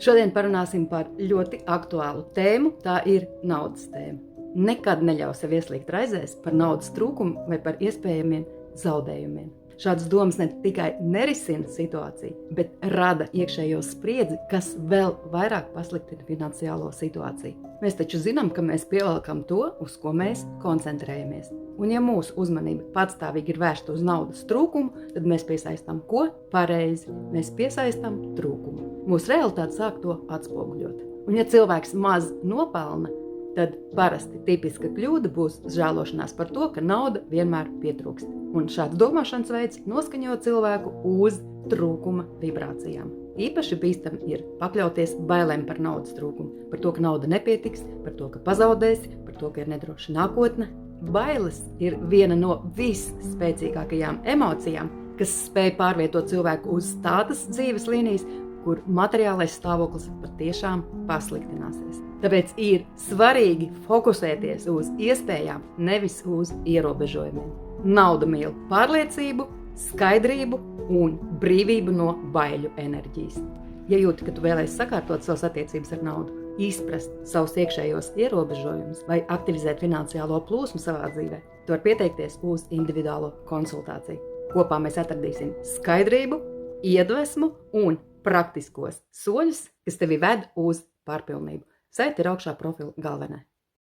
Šodien parunāsim par ļoti aktuālu tēmu, tā ir naudas tēma. Nekad neļauj sev ieslīgt raizēs par naudas trūkumu vai par iespējamiem zaudējumiem. Šādas domas ne tikai nerisina situāciju, bet rada iekšējo spriedzi, kas vēl vairāk pasliktina finansiālo situāciju. Mēs taču zinām, ka mēs pievelkam to, uz ko mēs koncentrējamies. Un ja mūsu uzmanība patstāvīgi ir vērsta uz naudas trūkumu, tad mēs piesaistām ko? Pareizi, mēs piesaistām trūkumu. Mūsu realitāte sāk to atspoguļot. Un ja cilvēks maz nopelna, tad parasti tipiska kļūda būs žēlošanās par to, ka nauda vienmēr pietrūkst. Un šāds domāšanas veids noskaņo cilvēku uz trūkuma vibrācijām. Īpaši bīstami ir pakļauties bailēm par naudas trūkumu, par to, ka nauda nepietiks, par to, ka pazaudēsi, par to, ka ir nedroša nākotne. Bailes ir viena no visspēcīgākajām emocijām, kas spēj pārvietot cilvēku uz tādas dzīves līnijas, kur materiālais stāvoklis patiešām pasliktināsies. Tāpēc ir svarīgi fokusēties uz iespējām, nevis uz ierobežojumiem. Nauda mīl pārliecību, skaidrību un brīvību no baiļu enerģijas. Ja jūti, ka tu vēlēsi sakārtot savas attiecības ar naudu, izprast savus iekšējos ierobežojumus vai aktivizēt finansiālo plūsmu savā dzīvē, tu vari pieteikties uz individuālo konsultāciju. Kopā mēs atradīsim skaidrību, iedvesmu un praktiskos soļus, kas tevi ved uz pārpilnību. Saite ir augšā profila galvenā.